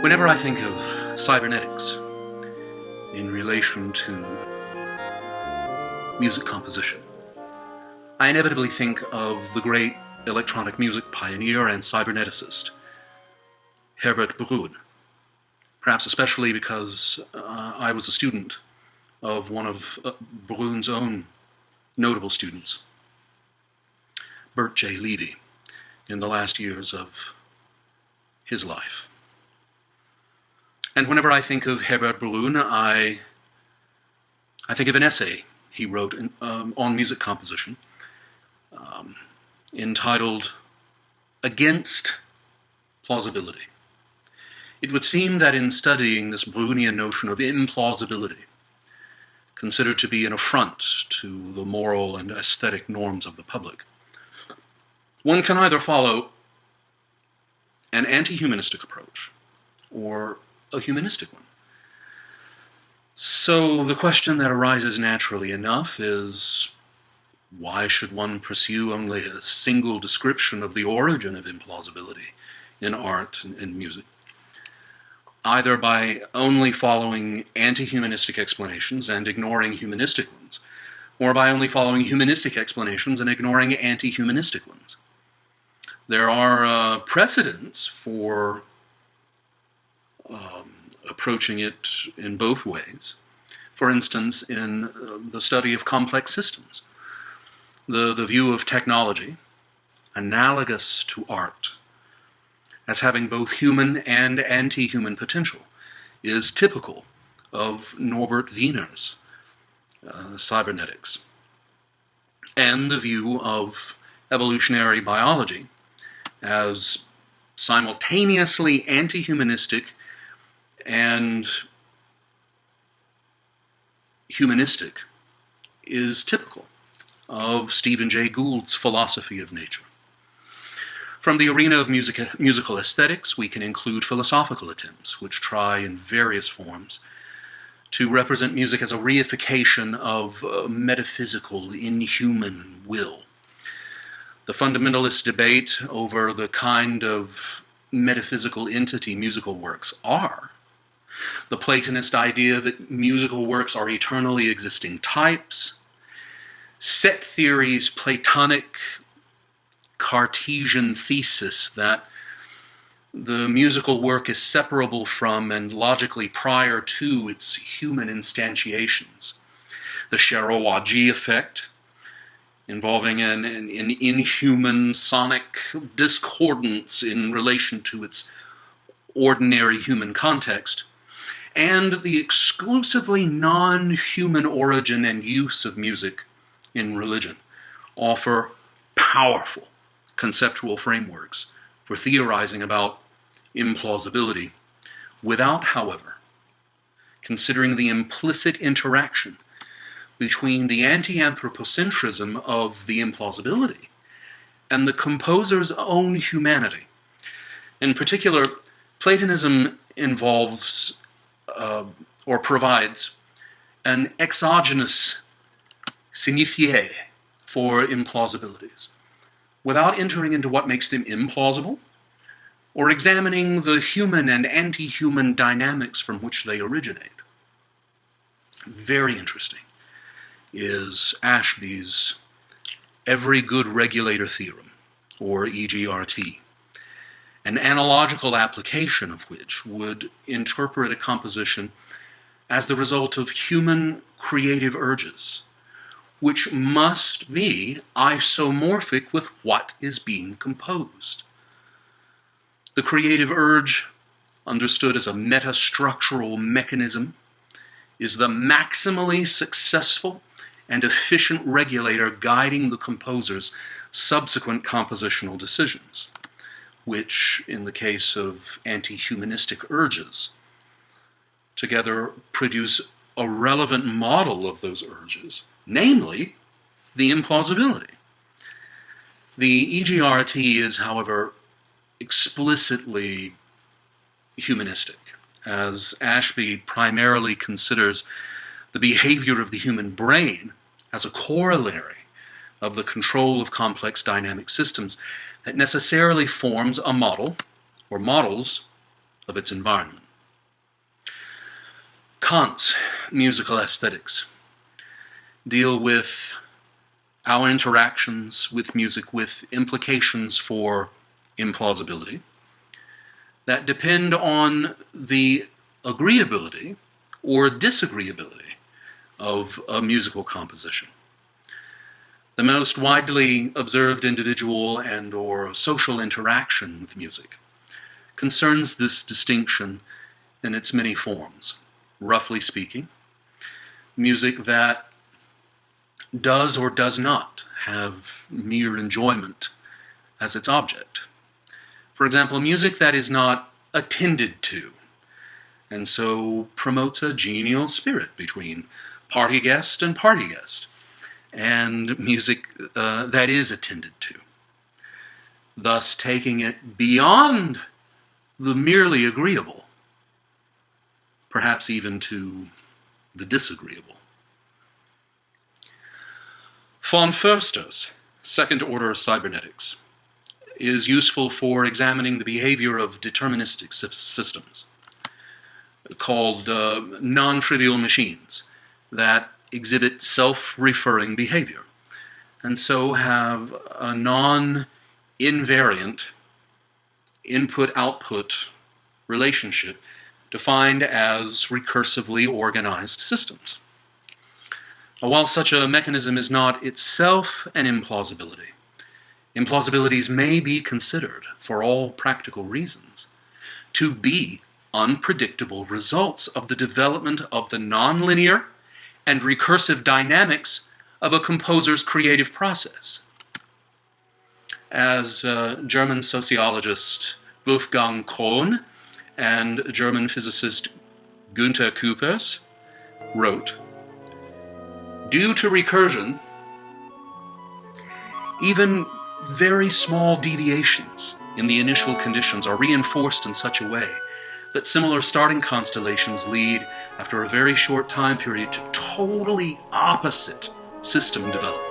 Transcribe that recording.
Whenever I think of cybernetics in relation to music composition, I inevitably think of the great electronic music pioneer and cyberneticist, Herbert Brünian, perhaps especially because I was a student of one of Brünian's own notable students, Bert J. Levy, in the last years of his life. And whenever I think of Herbert Brünian, I think of an essay he wrote on music composition entitled Against Plausibility. It would seem that in studying this Brünian notion of implausibility, considered to be an affront to the moral and aesthetic norms of the public, one can either follow an anti-humanistic approach or a humanistic one. So the question that arises naturally enough is, why should one pursue only a single description of the origin of implausibility in art and music? Either by only following anti-humanistic explanations and ignoring humanistic ones, or by only following humanistic explanations and ignoring anti-humanistic ones. There are precedents for approaching it in both ways. For instance, in the study of complex systems, the view of technology, analogous to art, as having both human and anti-human potential, is typical of Norbert Wiener's cybernetics. And the view of evolutionary biology as simultaneously anti-humanistic and humanistic is typical of Stephen Jay Gould's philosophy of nature. From the arena of musical aesthetics, we can include philosophical attempts, which try in various forms to represent music as a reification of metaphysical, inhuman will. The fundamentalist debate over the kind of metaphysical entity musical works are, the Platonist idea that musical works are eternally existing types, set theory's Platonic Cartesian thesis that the musical work is separable from and logically prior to its human instantiations, the Cherwell-Wadji effect, involving an inhuman sonic discordance in relation to its ordinary human context, and the exclusively non-human origin and use of music in religion, offer powerful conceptual frameworks for theorizing about implausibility, without, however, considering the implicit interaction between the anti-anthropocentrism of the implausibility and the composer's own humanity. In particular, Platonism involves or provides an exogenous signifié for implausibilities, without entering into what makes them implausible, or examining the human and anti-human dynamics from which they originate. Very interesting is Ashby's every good regulator theorem, or EGRT, an analogical application of which would interpret a composition as the result of human creative urges, which must be isomorphic with what is being composed. The creative urge, understood as a metastructural mechanism, is the maximally successful and efficient regulator guiding the composer's subsequent compositional decisions, which, in the case of anti-humanistic urges, together produce a relevant model of those urges, namely the implausibility. The EGRT is, however, explicitly humanistic, as Ashby primarily considers the behavior of the human brain as a corollary of the control of complex dynamic systems that necessarily forms a model or models of its environment. Kant's musical aesthetics deal with our interactions with music with implications for implausibility that depend on the agreeability or disagreeability of a musical composition. The most widely observed individual and or social interaction with music concerns this distinction in its many forms. Roughly speaking, music that does or does not have mere enjoyment as its object. For example, music that is not attended to, and so promotes a genial spirit between party guest, and music that is attended to, thus taking it beyond the merely agreeable, perhaps even to the disagreeable. Von Foerster's second-order cybernetics is useful for examining the behavior of deterministic systems, called non-trivial machines, that exhibit self-referring behavior, and so have a non-invariant input-output relationship defined as recursively organized systems. While such a mechanism is not itself an implausibility, implausibilities may be considered, for all practical reasons, to be unpredictable results of the development of the nonlinear and recursive dynamics of a composer's creative process. As German sociologist Wolfgang Krohn and German physicist Günther Küppers wrote, due to recursion, even very small deviations in the initial conditions are reinforced in such a way that similar starting constellations lead, after a very short time period, to totally opposite system development.